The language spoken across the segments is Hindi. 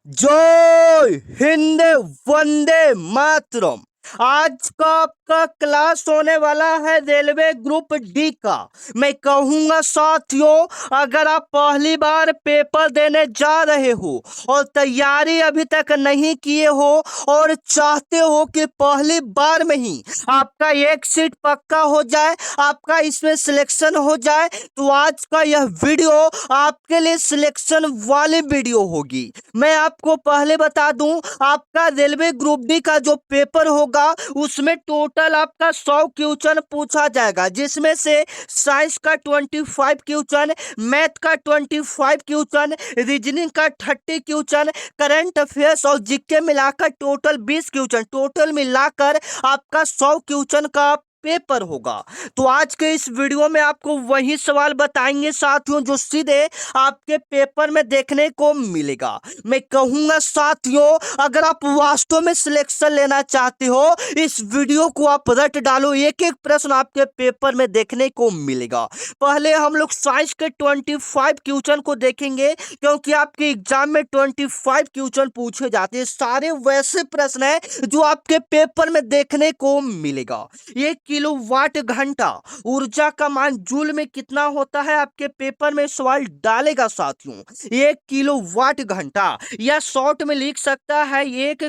जय हिंद, वंदे मातरम। आज का आपका क्लास होने वाला है रेलवे ग्रुप डी का। मैं कहूंगा साथियों, अगर आप पहली बार पेपर देने जा रहे हो और तैयारी अभी तक नहीं किए हो और चाहते हो कि पहली बार में ही आपका एक सीट पक्का हो जाए, आपका इसमें सिलेक्शन हो जाए, तो आज का यह वीडियो आपके लिए सिलेक्शन वाली वीडियो होगी। मैं आपको पहले बता दूं, आपका रेलवे ग्रुप डी का जो पेपर होगा उसमें टोटल आपका 100 क्वेश्चन पूछा जाएगा, जिसमें से साइंस का 25 क्वेश्चन, मैथ का 25 क्वेश्चन, रीजनिंग का 30 क्वेश्चन, करंट अफेयर्स और जीके मिलाकर टोटल 20 क्वेश्चन, टोटल मिलाकर आपका 100 क्वेश्चन का पेपर होगा। तो आज के इस वीडियो में आपको वही सवाल बताएंगे साथियों जो सीधे आपके पेपर में देखने को मिलेगा। मैं कहूंगा साथियों, अगर आप वास्तव में सिलेक्शन लेना चाहते हो, इस वीडियो को आप रट डालो, एक एक प्रश्न आपके पेपर में देखने को मिलेगा। पहले हम लोग साइंस के 25 क्वेश्चन को देखेंगे, क्योंकि आपके एग्जाम में 25 क्वेश्चन पूछे जाते हैं। सारे वैसे प्रश्न हैं जो आपके पेपर में देखने को मिलेगा। 1 किलोवाट घंटा ऊर्जा का मान जूल में कितना होता है, आपके पेपर में सवाल डालेगा साथियों। 1 किलोवाट घंटा, या शॉर्ट में लिख सकता है एक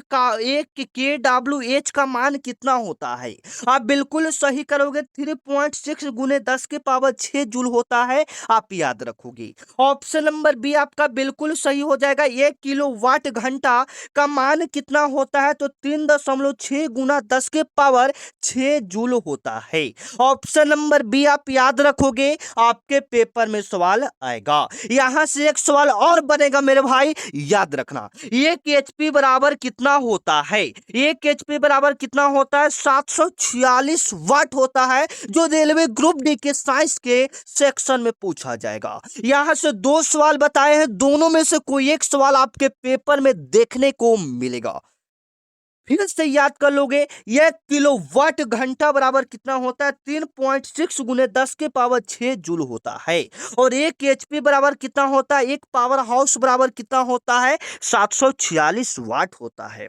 KWH का मान कितना होता है। आप बिल्कुल सही करोगे, 3.6 गुने 10 के पावर 6 जूल होता है, आप याद रखोगे। ऑप्शन नंबर बी आपका बिल्कुल सही हो जाएगा। 1 किलोवाट घंटा का मान कितना होता है, तो 3.6 गुना 10 के पावर 6 जूल होता है। ऑप्शन नंबर बी आप याद रखोगे, आपके पेपर में सवाल आएगा। यहां से एक सवाल और बनेगा मेरे भाई, याद रखना। 1 एचपी बराबर कितना होता है? 1 एचपी बराबर कितना होता है? 746 वाट होता है, जो रेलवे ग्रुप डी के साइंस के सेक्शन में पूछा जाएगा। यहां से 2 सवाल बताए हैं, दोनों में से कोई एक सवाल आपके पेपर में देखने को मिलेगा। फिर से याद कर लोगे, 1 किलोवाट घंटा बराबर कितना होता है? 3.6 गुने 10 के पावर 6 जूल होता है। और 1 एचपी बराबर कितना होता है? एक पावर हाउस बराबर कितना होता है? 746 वाट होता है।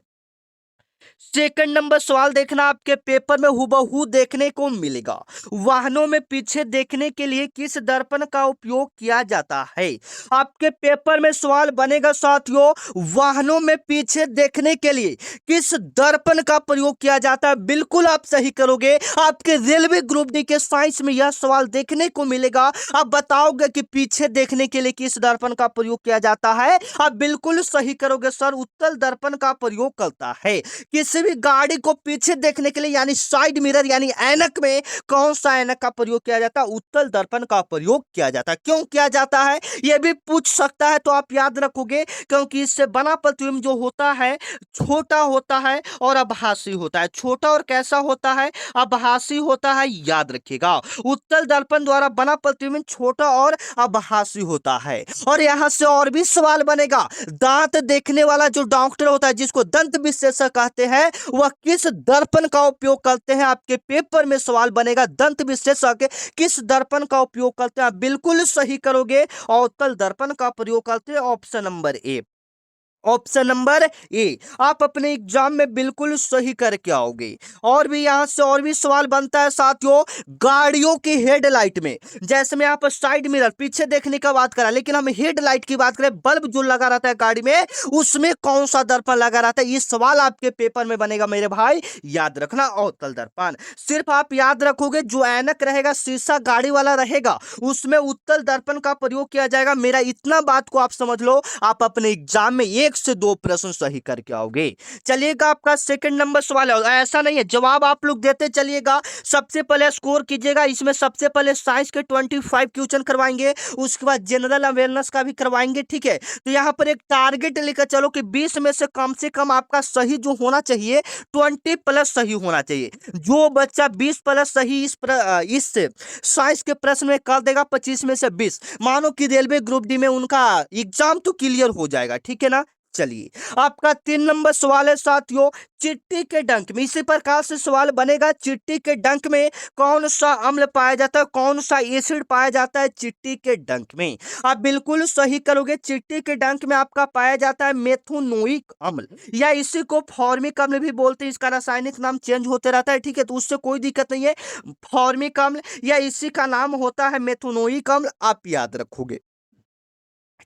सेकंड नंबर सवाल देखना, आपके पेपर में हुबहू देखने को मिलेगा। वाहनों में पीछे देखने के लिए किस दर्पण का उपयोग किया जाता है? आपके पेपर में सवाल बनेगा साथियों, वाहनों में पीछे देखने के लिए किस दर्पण का प्रयोग किया जाता है। बिल्कुल आप सही करोगे, आपके रेलवे ग्रुप डी के साइंस में यह सवाल देखने को मिलेगा। आप बताओगे कि पीछे देखने के लिए किस दर्पण का प्रयोग किया जाता है, आप बिल्कुल सही करोगे सर, उत्तल दर्पण का प्रयोग करता है। किसी भी गाड़ी को पीछे देखने के लिए यानी साइड मिरर यानी ऐनक में कौन सा ऐनक का प्रयोग किया जाता है? उत्तल दर्पण का प्रयोग किया जाता है। क्यों किया जाता है यह भी पूछ सकता है, तो आप याद रखोगे, क्योंकि इससे बना प्रतिबिंब जो होता है छोटा होता है और आभासी होता है। छोटा और कैसा होता है? आभासी होता है, याद रखिएगा। उत्तल दर्पण द्वारा बना प्रतिबिंब छोटा और आभासी होता है। और यहां से और भी सवाल बनेगा, दांत देखने वाला जो डॉक्टर होता है, जिसको दंत विशेषज्ञ कहते हैं, वह किस दर्पण का उपयोग करते हैं? आपके पेपर में सवाल बनेगा, दंत विशेषज्ञ किस दर्पण का उपयोग करते हैं? आप बिल्कुल सही करोगे, अवतल दर्पण का प्रयोग करते हैं। Option number A, option number A आप अपने एग्जाम में बिल्कुल सही करके आओगे। और भी यहां से और भी सवाल बनता है साथियों, गाड़ियों की हेडलाइट में, जैसे में आप साइड मिरर पीछे देखने का बात करा, लेकिन हम हेडलाइट की बात करें, बल्ब जो लगा रहता है गाड़ी में, उसमें कौन सा दर्पण लगा रहता है? ये सवाल आपके पेपर में बनेगा मेरे भाई, याद रखना, अवतल दर्पण। सिर्फ आप याद रखोगे, जो ऐनक रहेगा, शीशा गाड़ी वाला रहेगा, उसमें उत्तल दर्पण का प्रयोग किया जाएगा। मेरा इतना बात को आप समझ लो, आप अपने एग्जाम में 1 से 2 प्रश्न सही करके आओगे। चलिएगा, आपका सेकंड नंबर सवाल है। ऐसा नहीं है, जवाब आप लोग देते चलिएगा, सबसे पहले स्कोर कीजिएगा। इसमें सबसे पहले साइंस के 25 क्वेश्चन करवाएंगे, उसके बाद जनरल अवेयरनेस का भी करवाएंगे, ठीक है। तो यहां पर एक टारगेट लेकर चलो कि 20 में से कम आपका सही जो होना चाहिए 20 प्लस सही होना चाहिए। जो बच्चा 20 प्लस सही इस साइंस के प्रश्न में कर देगा, 25 में से 20, मानो कि रेलवे ग्रुप डी में उनका एग्जाम तो क्लियर हो जाएगा, ठीक है ना। चलिए, आपका 3 नंबर सवाल है साथियों, चिट्टी के डंक में। इसी प्रकार से सवाल बनेगा, चिट्टी के डंक में कौन सा अम्ल पाया जाता है, कौन सा एसिड पाया जाता है चिट्टी के डंक में। आप बिल्कुल सही करोगे, चिट्टी के डंक में आपका पाया जाता है मेथोनोइक अम्ल, या इसी को फॉर्मिक अम्ल भी बोलते हैं। इसका रासायनिक नाम चेंज होते रहता है, ठीक है, तो उससे कोई दिक्कत नहीं है। फॉर्मिक अम्ल या इसी का नाम होता है मेथोनोइक अम्ल, आप याद रखोगे,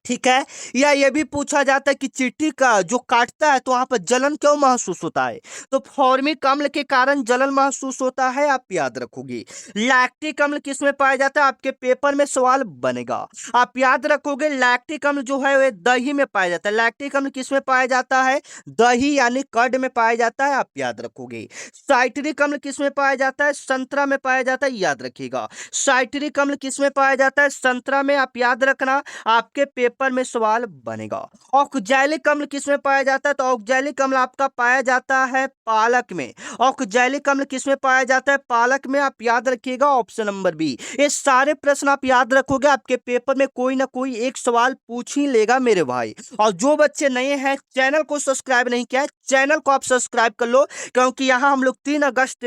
ठीक है। या ये भी पूछा जाता है कि चींटी का जो काटता है तो वहां पर जलन क्यों महसूस होता है, तो फॉर्मिक अम्ल के कारण जलन महसूस होता है, आप याद रखोगे। लैक्टिक अम्ल किसमें पाया जाता है, आपके पेपर में सवाल बनेगा, आप याद रखोगे। लैक्टिक अम्ल जो है वो दही में पाया जाता है। लैक्टिक अम्ल किसमें पाया जाता है, दही यानी कर्ड में पाया जाता है, आप याद रखोगे। साइट्रिक अम्ल किसमें पाया जाता है, संतरा में पाया जाता है, याद रखिएगा। साइट्रिक अम्ल किसमें पाया जाता है, संतरा में, आप याद रखना, आपके पेपर में सवाल बनेगा। ऑक्जैलिक अम्ल किसमें पाया जाता है, तो ऑक्जैलिक अम्ल आपका पाया जाता है पालक में। ऑक्जैलिक अम्ल किसमें पाया जाता है, पालक में, आप याद रखिएगा, ऑप्शन नंबर बी। ये सारे प्रश्न आप याद रखोगे, आपके पेपर में कोई ना कोई एक सवाल पूछ ही लेगा मेरे भाई। और जो बच्चे नए हैं, चैनल को सब्सक्राइब नहीं किया है, चैनल को आप सब्सक्राइब कर लो, क्योंकि यहाँ हम लोग 3 अगस्त,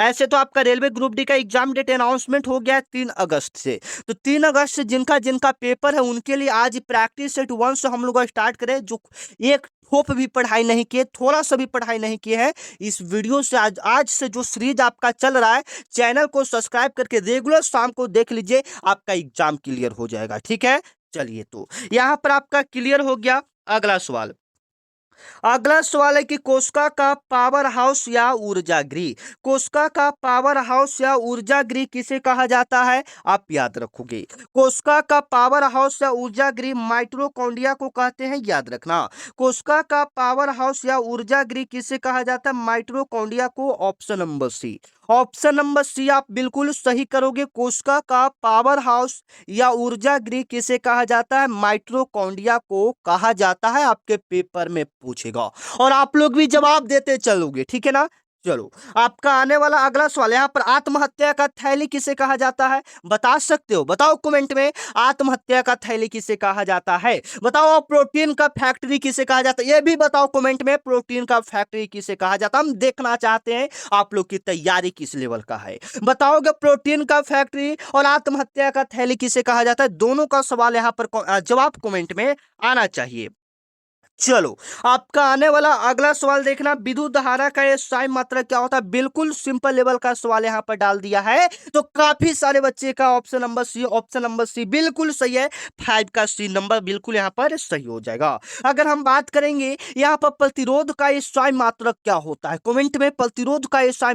ऐसे तो आपका रेलवे ग्रुप डी का एग्जाम डेट अनाउंसमेंट हो गया है 3 अगस्त से, तो 3 अगस्त से जिनका जिनका पेपर है उनके लिए आज प्रैक्टिस सेट 1 से हम लोग स्टार्ट करें। जो एक थोप भी पढ़ाई नहीं किए, थोड़ा सा भी पढ़ाई नहीं किए हैं, इस वीडियो से आज से जो सीरीज आपका चल रहा है, चैनल को सब्सक्राइब करके रेगुलर शाम को देख लीजिए, आपका एग्जाम क्लियर हो जाएगा, ठीक है। चलिए, तो यहां पर आपका क्लियर हो गया। अगला सवाल, अगला सवाल है कि कोशिका का पावर हाउस या ऊर्जा गृह, कोशिका का पावर हाउस या ऊर्जा गृह किसे कहा जाता है, आप याद रखोगे। कोशिका का पावर हाउस या ऊर्जा गृह माइटोकॉन्ड्रिया को कहते हैं, याद रखना। कोशिका का पावर हाउस या ऊर्जा गृह किसे कहा जाता है, माइटोकॉन्ड्रिया को, option number C. Option number C आप बिल्कुल सही करोगे। कोशिका का पावर हाउस या ऊर्जा गृह किसे कहा जाता है, माइटोकॉन्ड्रिया को कहा जाता है, आपके पेपर में पूछेगा और आप लोग भी जवाब देते चलोगे, ठीक है ना। चलो, आपका आने वाला अगला सवाल, यहाँ पर आत्महत्या का थैली किसे कहा जाता है, बता सकते हो, बताओ कमेंट में, आत्महत्या का थैली किसे कहा जाता है, बताओ। प्रोटीन का फैक्ट्री किसे कहा जाता है, ये भी बताओ कमेंट में, प्रोटीन का फैक्ट्री किसे कहा जाता है। हम देखना चाहते हैं आप लोग की तैयारी किस लेवल का है, बताओगे। प्रोटीन का फैक्ट्री और आत्महत्या का थैली किसे कहा जाता है, दोनों का सवाल यहाँ पर जवाब कमेंट में आना चाहिए। चलो, आपका आने वाला अगला सवाल देखना, विद्युत धारा का SI मात्रक क्या होता है, बिल्कुल सिंपल लेवल का सवाल यहाँ पर डाल दिया है, तो काफी सारे बच्चे का option number C, option number C बिल्कुल सही है। 5 का सी नंबर बिल्कुल यहाँ पर सही हो जाएगा। अगर हम बात करेंगे यहाँ पर प्रतिरोध का SI मात्रक क्या होता है, कमेंट में प्रतिरोध का SI,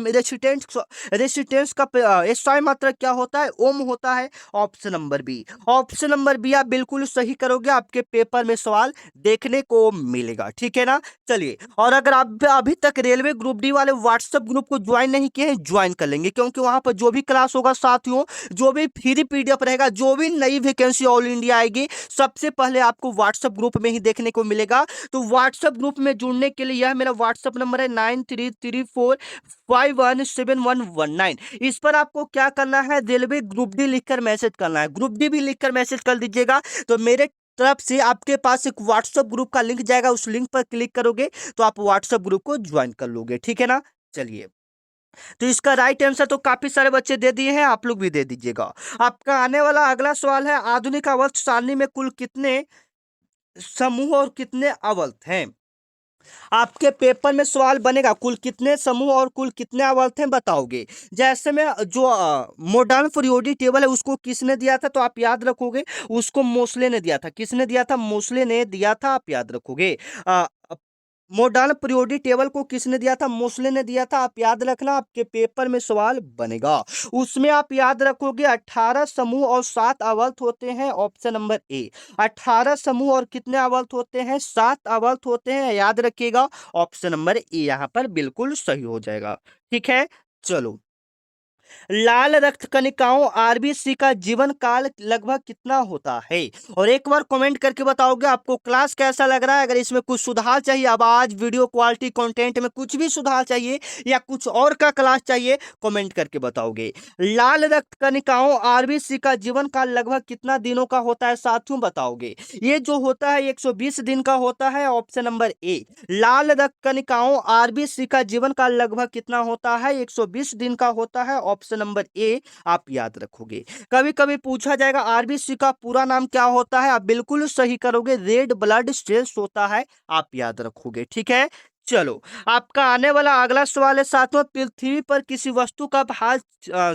रेसिस्टेंस का SI मात्रक क्या होता है, ओम होता है, option number B. Option number B आप बिल्कुल सही करोगे, आपके पेपर में सवाल देखने को मिलेगा, ठीक है ना। चलिए, और अगर आप अभी तक रेलवे ग्रुप डी वाले व्हाट्सएप ग्रुप को ज्वाइन नहीं किए हैं, ज्वाइन कर लेंगे, क्योंकि वहां पर जो भी क्लास होगा साथियों, जो भी फ्री PDF रहेगा, जो भी नई वैकेंसी ऑल इंडिया आएगी, सबसे पहले आपको व्हाट्सएप ग्रुप में ही देखने को मिलेगा। तो व्हाट्सएप ग्रुप में जुड़ने के लिए यह मेरा व्हाट्सएप नंबर है 9334517119। इस पर आपको क्या करना है, रेलवे ग्रुप डी लिखकर मैसेज करना है, ग्रुप डी भी लिखकर मैसेज कर दीजिएगा, तो मेरे तरफ से आपके पास एक व्हाट्सएप ग्रुप का लिंक जाएगा, उस लिंक पर क्लिक करोगे तो आप व्हाट्सएप ग्रुप को ज्वाइन कर लोगे, ठीक है ना। चलिए, तो इसका राइट आंसर तो काफी सारे बच्चे दे दिए हैं, आप लोग भी दे दीजिएगा। आपका आने वाला अगला सवाल है, आधुनिक आवर्त सारणी में कुल कितने समूह और कितने आवर्त हैं, आपके पेपर में सवाल बनेगा, कुल कितने समूह और कुल कितने आवर्त हैं, बताओगे। जैसे में जो मॉडर्न पीरियोडिक टेबल है उसको किसने दिया था, तो आप याद रखोगे, उसको मोस्ले ने दिया था। किसने दिया था, मोस्ले ने दिया था, आप याद रखोगे। मॉडर्न पीरियोडिक टेबल को किसने दिया था, मोस्ले ने दिया था, आप याद रखना, आपके पेपर में सवाल बनेगा। उसमें आप याद रखोगे 18 समूह और 7 आवर्त होते हैं, ऑप्शन नंबर ए। 18 समूह और कितने आवर्त होते हैं, 7 आवर्त होते हैं, याद रखिएगा, ऑप्शन नंबर ए यहाँ पर बिल्कुल सही हो जाएगा, ठीक है। चलो, लाल रक्त कणिकाओं आरबीसी का जीवन काल लगभग कितना होता है? और एक बार कमेंट करके बताओगे आपको क्लास कैसा लग रहा है। अगर इसमें कुछ सुधार चाहिए, आवाज, वीडियो क्वालिटी, कंटेंट में कुछ भी सुधार चाहिए या कुछ और का क्लास चाहिए, कमेंट करके बताओगे। लाल रक्त कणिकाओं आरबीसी का जीवन काल लगभग कितना दिनों का होता है साथियों, बताओगे। ये जो होता है 120 दिन का होता है, ऑप्शन नंबर ए। लाल रक्त कणिकाओं आरबीसी का जीवन काल लगभग कितना होता है? 120 दिन का होता है, ऑप्शन नंबर ए आप याद रखोगे। कभी कभी पूछा जाएगा आरबीसी का पूरा नाम क्या होता है, आप बिल्कुल सही करोगे, रेड ब्लड सेल्स होता है, आप याद रखोगे। ठीक है, चलो आपका आने वाला अगला सवाल है सातवां, पृथ्वी पर किसी वस्तु का भार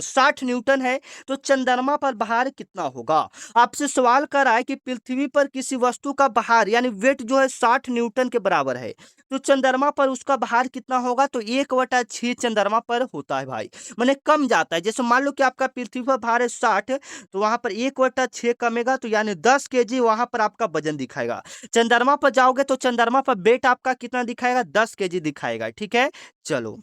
60 न्यूटन है तो चंद्रमा पर भार कितना होगा। आपसे सवाल कर रहा है कि पृथ्वी पर किसी वस्तु का भार यानी वेट जो है 60 न्यूटन के बराबर है, तो चंद्रमा पर उसका भार कितना होगा। तो 1/6 चंद्रमा पर होता है भाई, मैंने कम जाता है। जैसे मान लो कि आपका पृथ्वी पर भार है 60, तो वहां पर 1/6 कमेगा, तो यानी 10 kg वहां पर आपका वजन दिखाएगा। चंद्रमा पर जाओगे तो चंद्रमा पर वेट आपका कितना दिखाएगा, 10 kg दिखाएगा। ठीक है, चलो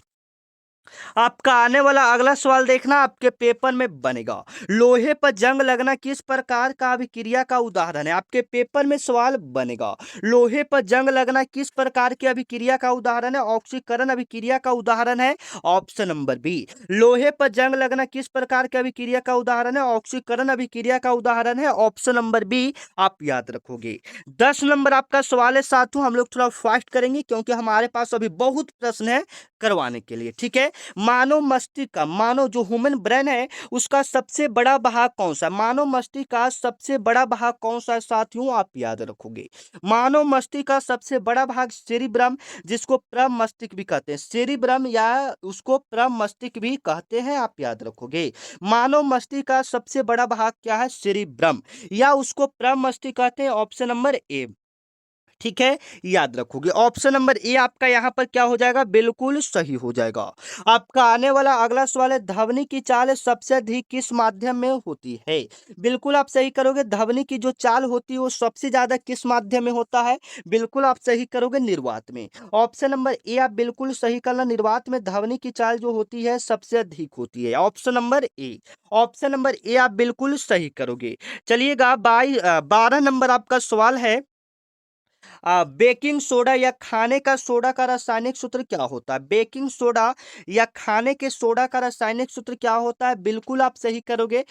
आपका आने वाला अगला सवाल देखना आपके पेपर में बनेगा। लोहे पर जंग लगना किस प्रकार का अभिक्रिया का उदाहरण है। आपके पेपर में सवाल बनेगा, लोहे पर जंग लगना किस प्रकार की अभिक्रिया का उदाहरण है। ऑक्सीकरण अभिक्रिया का उदाहरण है, ऑप्शन नंबर बी। लोहे पर जंग लगना किस प्रकार की अभिक्रिया का उदाहरण है, ऑक्सीकरण अभिक्रिया का उदाहरण है, ऑप्शन नंबर बी आप याद रखोगे। 10 नंबर आपका सवाल है साथियों, हम लोग थोड़ा फास्ट करेंगे क्योंकि हमारे पास अभी बहुत प्रश्न है करवाने के लिए। ठीक है, मानव मस्तिष्क का, मानव जो ह्यूमन ब्रेन है उसका सबसे बड़ा भाग कौन सा है। मानव मस्तिष्क का सबसे बड़ा भाग कौन सा है साथियों, आप याद रखोगे। मानव मस्तिष्क का सबसे बड़ा भाग सेरिब्रम, जिसको प्रम मस्तिष्क भी कहते हैं, सेरिब्रम या उसको प्रम मस्तिष्क भी कहते हैं, आप याद रखोगे। मानव मस्तिष्क का सबसे बड़ा भाग क्या है, सेरिब्रम, या उसको प्रम मस्तिष्क कहते हैं, ऑप्शन नंबर ए। ठीक है, याद रखोगे। ऑप्शन नंबर ए आपका यहां पर क्या हो जाएगा, बिल्कुल सही हो जाएगा। आपका आने वाला अगला सवाल है, ध्वनि की चाल सबसे अधिक किस माध्यम में होती है। बिल्कुल आप सही करोगे, ध्वनि की जो चाल होती है वो सबसे ज्यादा किस माध्यम में होता है। बिल्कुल आप सही करोगे, निर्वात में। ऑप्शन नंबर ए आप बिल्कुल सही करना, निर्वात में ध्वनि की चाल जो होती है सबसे अधिक होती है, option number A. Option number A आप बिल्कुल सही करोगे। चलिएगा 12 नंबर आपका सवाल है, बेकिंग सोडा या खाने का सोडा का रासायनिक सूत्र क्या होता है। बेकिंग सोडा या खाने के सोडा का रासायनिक सूत्र क्या होता है, बिल्कुल आप सही करोगे,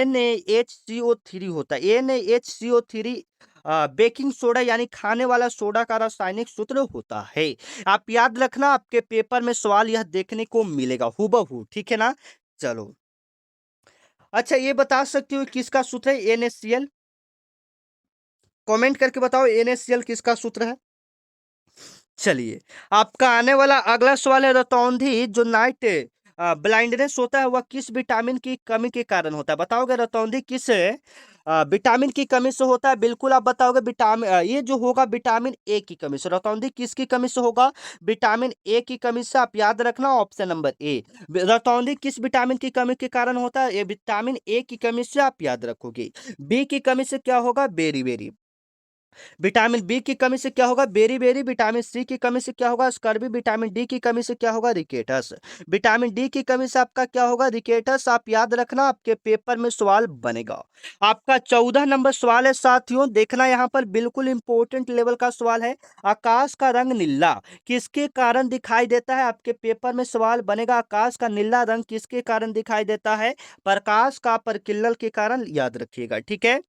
NaHCO3 होता है, NaHCO3 बेकिंग सोडा यानी खाने वाला सोडा का रासायनिक सूत्र होता है। आप याद रखना, आपके पेपर में सवाल यह देखने को मिलेगा हूबहू। ठीक है ना, चलो अच्छा ये बता सकते हो किसका सूत्र है NaCl, कमेंट करके बताओ NaCl किसका सूत्र है। चलिए आपका आने वाला अगला सवाल है, रतौंधी जो नाइट ब्लाइंडनेस होता है वह किस विटामिन की कमी के कारण होता है। बताओगे रतौंधी किस विटामिन की कमी से होता है। बिल्कुल आप बताओगे विटामिन ये जो होगा विटामिन ए की कमी से। रतौंधी किसकी कमी से होगा, विटामिन ए की कमी से, आप याद रखना ऑप्शन नंबर ए। रतौंधी किस विटामिन की कमी के कारण होता है, ये विटामिन ए की कमी से, आप याद रखोगे। बी की कमी से क्या होगा, बेरी बेरी। विटामिन बी की कमी से क्या होगा, बेरी बेरी। विटामिन सी की कमी से क्या होगा, स्कर्वी। विटामिन डी की कमी से क्या होगा, रिकेटस। विटामिन डी की कमी से आपका क्या होगा, रिकेटस। आप याद रखना, आपके पेपर में सवाल बनेगा। आपका 14 नंबर सवाल है साथियों, देखना यहाँ पर बिल्कुल इंपॉर्टेंट लेवल का सवाल है। आकाश का रंग नीला किसके कारण दिखाई देता है। आपके पेपर में सवाल बनेगा, आकाश का नीला रंग किसके कारण दिखाई देता है, प्रकाश का परिकिरण के कारण, याद रखिएगा। ठीक है,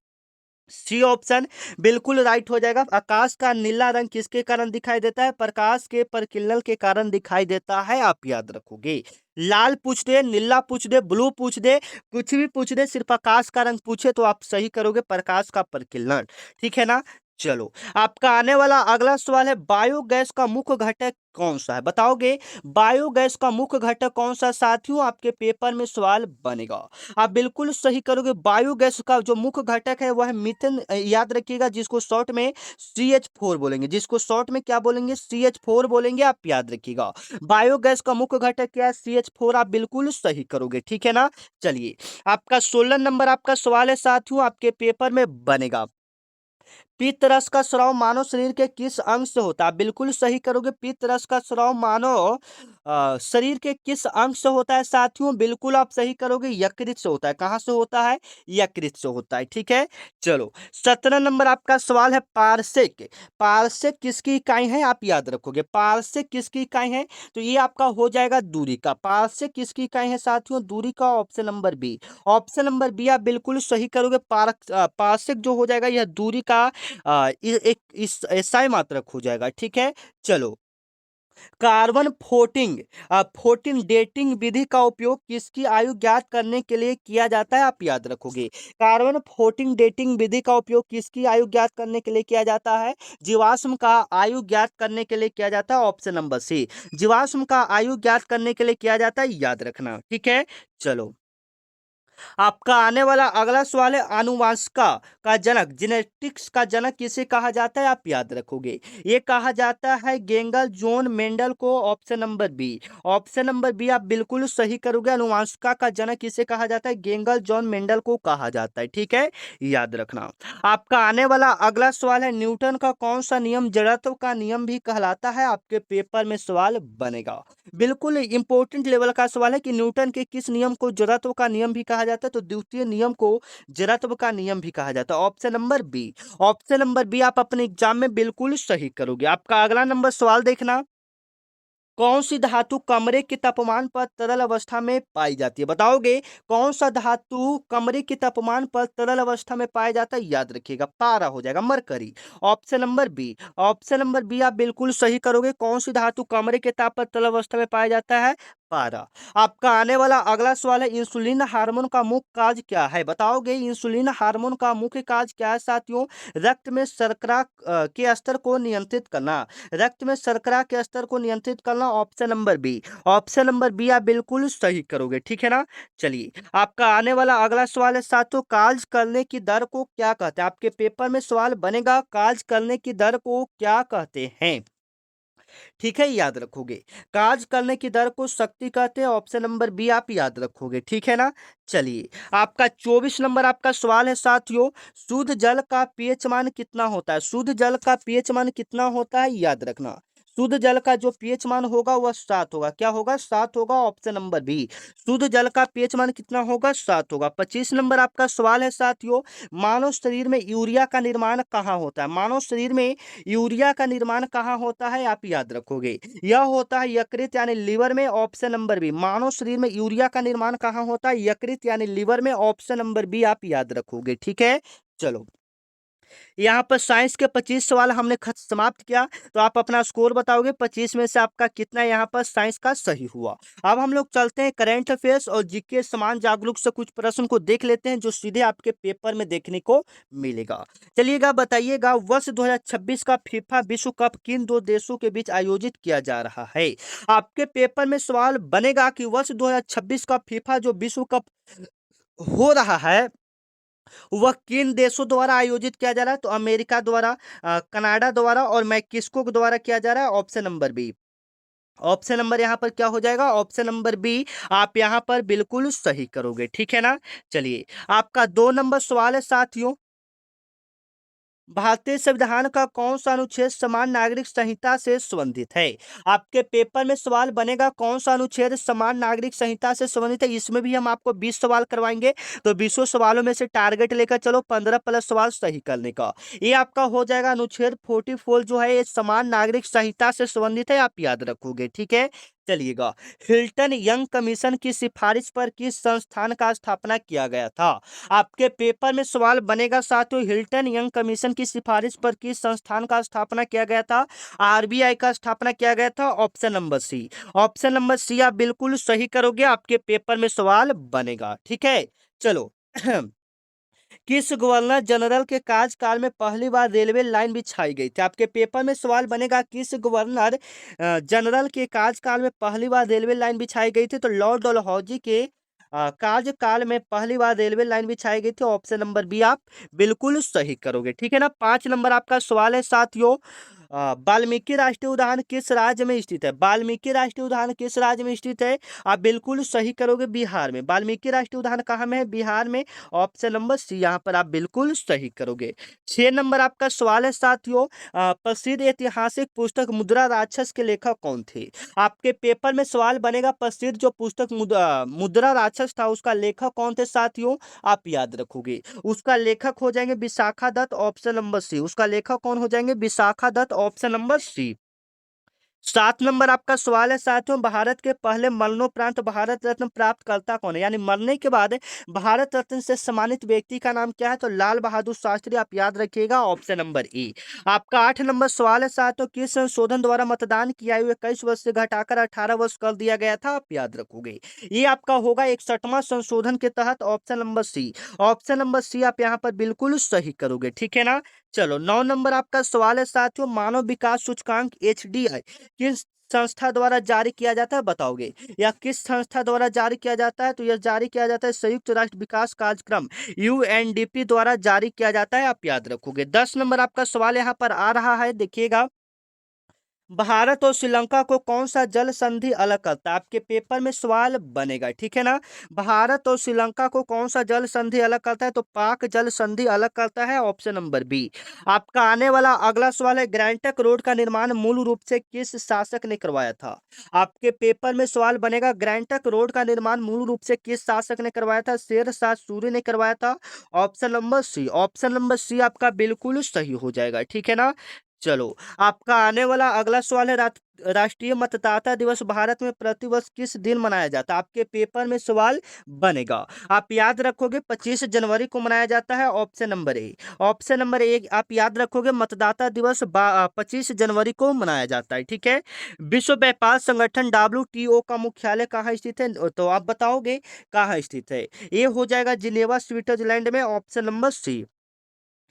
सी ऑप्शन बिल्कुल राइट हो जाएगा। आकाश का नीला रंग किसके कारण दिखाई देता है, प्रकाश के परिकिरण के कारण दिखाई देता है, आप याद रखोगे। लाल पूछ दे, नीला पूछ दे, ब्लू पूछ दे, कुछ भी पूछ दे, सिर्फ आकाश का रंग पूछे तो आप सही करोगे, प्रकाश का परिकिरण। ठीक है ना, चलो आपका आने वाला अगला सवाल है, बायोगैस का मुख्य घटक कौन सा है। बताओगे बायोगैस का मुख्य घटक कौन सा, साथियों आपके पेपर में सवाल बनेगा। आप बिल्कुल सही करोगे, बायोगैस का जो मुख्य घटक है वह मीथेन, याद रखिएगा, जिसको शॉर्ट में CH4 बोलेंगे, जिसको शॉर्ट में क्या बोलेंगे, CH4 बोलेंगे, आप याद रखिएगा। बायोगैस का मुख्य घटक क्या है, CH4, आप बिल्कुल सही करोगे। ठीक है ना, चलिए आपका 16 नंबर आपका सवाल है साथियों, आपके पेपर में बनेगा। पित्त रस का स्राव मानव शरीर के किस अंग से होता है। बिल्कुल सही करोगे, पित्त रस का स्राव मानव शरीर के किस अंग से होता है साथियों? बिल्कुल आप सही करोगे, यकृत से होता है। कहाँ से होता है? यकृत से होता है। ठीक है, चलो 17 नंबर आपका सवाल है पारसेक। पारसेक किसकी इकाई है? आप याद रखोगे पारसेक किसकी इकाई है, तो ये आपका हो जाएगा दूरी का। पारसेक किसकी इकाई है साथियों? दूरी का। Option number B. Option number B आप बिल्कुल सही करोगे। पारसेक जो हो जाएगा यह दूरी का एक इस एसआई मात्रक हो जाएगा। ठीक है, चलो कार्बन 14 डेटिंग विधि का उपयोग किसकी आयु ज्ञात करने के लिए किया जाता है? आप याद रखोगे कार्बन 14 डेटिंग विधि का उपयोग किसकी आयु ज्ञात करने के लिए किया जाता है? जीवाश्म का आयु ज्ञात करने के लिए किया जाता है। ऑप्शन नंबर सी, जीवाश्म का आयु ज्ञात करने के लिए किया जाता है, याद रखना। ठीक है, चलो आपका आने वाला अगला सवाल है आनुवंशिका का जनक, जेनेटिक्स का जनक किसे कहा जाता है? आप याद रखोगे ये कहा जाता है गेंगल जॉन मेंडल को। Option number B. Option number B आप बिल्कुल सही करोगे। आनुवंशिका का जनक किसे कहा जाता है? गेंगल जॉन मेंडल को कहा जाता है। ठीक है, याद रखना। आपका आने वाला अगला सवाल है न्यूटन का कौन सा नियम जड़त्व का नियम भी कहलाता है? आपके पेपर में सवाल बनेगा। बिल्कुल इंपॉर्टेंट लेवल का सवाल है कि न्यूटन के किस नियम को जड़त्व का नियम भी कहा जाता है? तो द्वितीय नियम को जड़त्व का नियम भी कहा जाता है। Option number B. Option number B आप अपने एग्जाम में बिल्कुल सही करोगे। आपका अगला नंबर सवाल देखना, कौन सी धातु कमरे के तापमान पर तरल अवस्था में पाई जाती है? बताओगे कौन सा धातु कमरे के तापमान पर तरल अवस्था में पाया जाता है? याद रखिएगा पारा हो जाएगा, mercury. Option number B. Option number B आप बिल्कुल सही करोगे। कौन सी धातु कमरे के ताप पर तरल अवस्था में पाया जाता है? पारा। आपका आने वाला अगला सवाल है इंसुलिन हार्मोन का मुख्य कार्य क्या है? बताओगे इंसुलिन हार्मोन का मुख्य कार्य क्या है साथियों? रक्त में शर्करा के स्तर को नियंत्रित करना। रक्त में शर्करा के स्तर को नियंत्रित करना। Option number B. Option number B आप बिल्कुल सही करोगे। ठीक है ना, चलिए आपका आने वाला अगला सवाल है साथियों कार्य करने की दर को क्या कहते हैं? आपके पेपर में सवाल बनेगा कार्य करने की दर को क्या कहते हैं? ठीक है, याद रखोगे कार्य करने की दर को शक्ति कहते हैं। ऑप्शन नंबर बी आप याद रखोगे। ठीक है ना, चलिए आपका 24 नंबर आपका सवाल है साथियों शुद्ध जल का पीएच मान कितना होता है? शुद्ध जल का पीएच मान कितना होता है? याद रखना शुद्ध जल का जो पीएच मान होगा वह 7 होगा। क्या होगा? 7 होगा। Option number B. शुद्ध जल का पीएच मान कितना होगा? 7 होगा। 25 नंबर आपका सवाल है साथियों मानव शरीर में यूरिया का निर्माण कहाँ होता है? मानव शरीर में यूरिया का निर्माण कहाँ होता है? आप याद रखोगे यह होता है यकृत यानी लीवर में। Option number B. मानव शरीर में यूरिया का निर्माण कहाँ होता है? यकृत यानी लीवर में। ऑप्शन नंबर बी आप याद रखोगे। ठीक है, चलो यहाँ पर साइंस के 25 सवाल हमने समाप्त किया, तो आप अपना स्कोर बताओगे 25 में से आपका कितना यहाँ पर साइंस का सही हुआ। अब हम लोग चलते हैं करंट अफेयर्स और जीके समान जागरूक से कुछ प्रश्न को देख लेते हैं जो सीधे आपके पेपर में देखने को मिलेगा। चलिएगा बताइएगा वर्ष 2026 का फीफा विश्व कप किन दो देशों के बीच आयोजित किया जा रहा है? आपके पेपर में सवाल बनेगा कि वर्ष 2026 का फीफा जो विश्व कप हो रहा है वह किन देशों द्वारा आयोजित किया जा रहा है? तो अमेरिका द्वारा, कनाडा द्वारा और मैक्सिको द्वारा किया जा रहा है। Option number B. Option number यहाँ पर क्या हो जाएगा? ऑप्शन नंबर बी आप यहाँ पर बिल्कुल सही करोगे। ठीक है ना, चलिए आपका 2 नंबर सवाल है साथियों भारतीय संविधान का कौन सा अनुच्छेद समान नागरिक संहिता से संबंधित है? आपके पेपर में सवाल बनेगा कौन सा अनुच्छेद समान नागरिक संहिता से संबंधित है। इसमें भी हम आपको 20 सवाल करवाएंगे, तो 20 सवालों में से टारगेट लेकर चलो 15 प्लस सवाल सही करने का। ये आपका हो जाएगा अनुच्छेद 44 जो है ये समान नागरिक संहिता से संबंधित है, आप याद रखोगे। ठीक है, चलिएगा हिल्टन यंग कमीशन की सिफारिश पर किस संस्थान का स्थापना किया गया था? आपके पेपर में सवाल बनेगा साथियों हिल्टन यंग कमीशन की सिफारिश पर किस संस्थान का स्थापना किया गया था? आरबीआई का स्थापना किया गया था। Option number C. Option number C आप बिल्कुल सही करोगे, आपके पेपर में सवाल बनेगा। ठीक है, चलो किस गवर्नर जनरल के कार्यकाल में पहली बार रेलवे लाइन बिछाई गई थी? आपके पेपर में सवाल बनेगा किस गवर्नर जनरल के कार्यकाल में पहली बार रेलवे लाइन बिछाई गई थी? तो लॉर्ड डलहौजी के कार्यकाल में पहली बार रेलवे लाइन बिछाई गई थी। ऑप्शन नंबर बी आप बिल्कुल सही करोगे। ठीक है ना, 5 नंबर आपका सवाल है साथियों वाल्मीकि राष्ट्रीय उद्यान किस राज्य में स्थित है? वाल्मीकि राष्ट्रीय उद्यान किस राज्य में स्थित है? आप बिल्कुल सही करोगे, बिहार में। वाल्मीकि राष्ट्रीय उद्यान कहाँ में है? बिहार में। ऑप्शन नंबर सी यहाँ पर आप बिल्कुल सही करोगे। 6 नंबर आपका सवाल है साथियों, प्रसिद्ध ऐतिहासिक पुस्तक मुद्रा राक्षस के लेखक कौन थे? आपके पेपर में सवाल बनेगा, प्रसिद्ध जो पुस्तक मुद्रा राक्षस था उसका लेखक कौन थे साथियों? आप याद रखोगे। उसका लेखक हो जाएंगे Vishakha Datta, option number C. उसका लेखक कौन हो जाएंगे? Vishakha Datta, option number C. 7 number आपका सवाल है साथियों, भारत के पहले मरणोपरांत भारत रत्न प्राप्तकर्ता कौन है? यानी मरने के बाद भारत रत्न से सम्मानित व्यक्ति का नाम क्या है? तो लाल बहादुर शास्त्री, आप याद रखिएगा, ऑप्शन नंबर ए। आपका 8 नंबर सवाल है साथियों, किस संशोधन द्वारा मतदान की आयु 21 वर्ष से घटाकर 18 वर्ष कर दिया गया था? आप याद रखोगे। ये आपका होगा 61वां संशोधन के तहत, option number C. Option number C आप यहाँ पर बिल्कुल सही करोगे, ठीक है ना। चलो 9 नंबर आपका सवाल है साथियों, मानव विकास सूचकांक HDI किस संस्था द्वारा जारी किया जाता है बताओगे? या किस संस्था द्वारा जारी किया जाता है? तो यह जारी किया जाता है संयुक्त राष्ट्र विकास कार्यक्रम UNDP द्वारा जारी किया जाता है, आप याद रखोगे। 10 नंबर आपका सवाल यहाँ पर आ रहा है, देखिएगा, भारत और श्रीलंका को कौन सा जल संधि अलग करता है? आपके पेपर में सवाल बनेगा, ठीक है ना। भारत और श्रीलंका को कौन सा जल संधि अलग करता है? तो पाक जल संधि अलग करता है, ऑप्शन नंबर बी। आपका आने वाला अगला सवाल है, ग्रैंटक रोड का निर्माण मूल रूप से किस शासक ने करवाया था? आपके पेपर में सवाल बनेगा, ग्रैंटक रोड का निर्माण मूल रूप से किस शासक ने करवाया था? शेर शाह सूरी ने करवाया था, option number C. Option number C आपका बिल्कुल सही हो जाएगा, ठीक है ना। चलो आपका आने वाला अगला सवाल है, राष्ट्रीय मतदाता दिवस भारत में प्रतिवर्ष किस दिन मनाया जाता है? आपके पेपर में सवाल बनेगा, आप याद रखोगे 25 जनवरी को मनाया जाता है, option number A. Option number A आप याद रखोगे, मतदाता दिवस 25 जनवरी को मनाया जाता है, ठीक है। विश्व व्यापार संगठन WTO का मुख्यालय कहाँ स्थित है? तो आप बताओगे कहाँ स्थित है? ये हो जाएगा जिनेवा स्विट्जरलैंड में, ऑप्शन नंबर सी।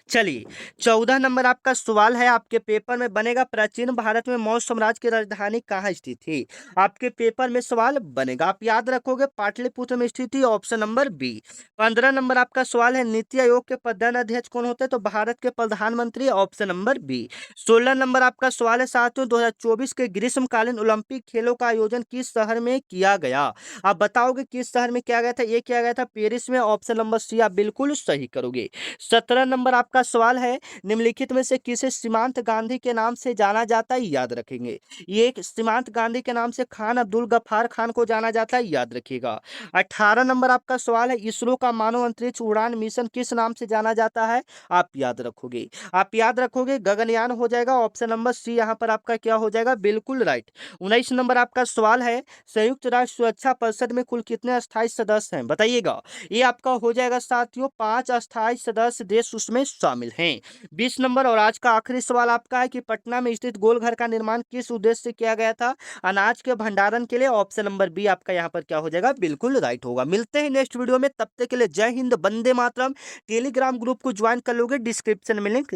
चलिए 14 नंबर आपका सवाल है, आपके पेपर में बनेगा, प्राचीन भारत में मौर्य साम्राज्य की राजधानी कहाँ स्थित थी? आपके पेपर में सवाल बनेगा, आप याद रखोगे पाटलिपुत्र में स्थित थी, ऑप्शन नंबर बी। 15 नंबर आपका सवाल है, नीति आयोग के प्रधान अध्यक्ष कौन होते हैं? तो भारत के प्रधानमंत्री, ऑप्शन नंबर बी। 16 नंबर आपका सवाल है साथियों, 2024 के ग्रीष्मकालीन ओलंपिक खेलों का आयोजन किस शहर में किया गया? आप बताओगे किस शहर में किया गया था? ये किया गया था पेरिस में, ऑप्शन नंबर सी आप बिल्कुल सही करोगे। 17 नंबर आपका सवाल है, निम्नलिखित में से किसे सीमांत गांधी के नाम से जाना जाता है? याद रखेंगे, ये सीमांत गांधी के नाम से खान अब्दुल गफ्फार खान को जाना जाता है, याद रखिएगा। 18 नंबर आपका सवाल है, इसरो का मानव अंतरिक्ष उड़ान मिशन किस नाम से जाना जाता है? आप याद रखोगे, आप याद रखोगे गगनयान हो जाएगा, ऑप्शन नंबर सी यहाँ पर आपका क्या हो जाएगा? बिल्कुल राइट। 19 नंबर आपका सवाल है, संयुक्त राष्ट्र सुरक्षा परिषद में कुल कितने अस्थायी सदस्य हैं? बताइएगा। ये आपका हो जाएगा साथियों, 5 अस्थायी सदस्य देश उसमें शामिल हैं। 20 नंबर और आज का आखिरी सवाल आपका है कि पटना में स्थित गोलघर का निर्माण किस उद्देश्य से किया गया था? अनाज के भंडारण के लिए, ऑप्शन नंबर बी आपका यहाँ पर क्या हो जाएगा? बिल्कुल राइट होगा। मिलते हैं नेक्स्ट वीडियो में, तब तक के लिए जय हिंद, वंदे मातरम। टेलीग्राम ग्रुप को ज्वाइन कर लोगे, डिस्क्रिप्शन में लिंक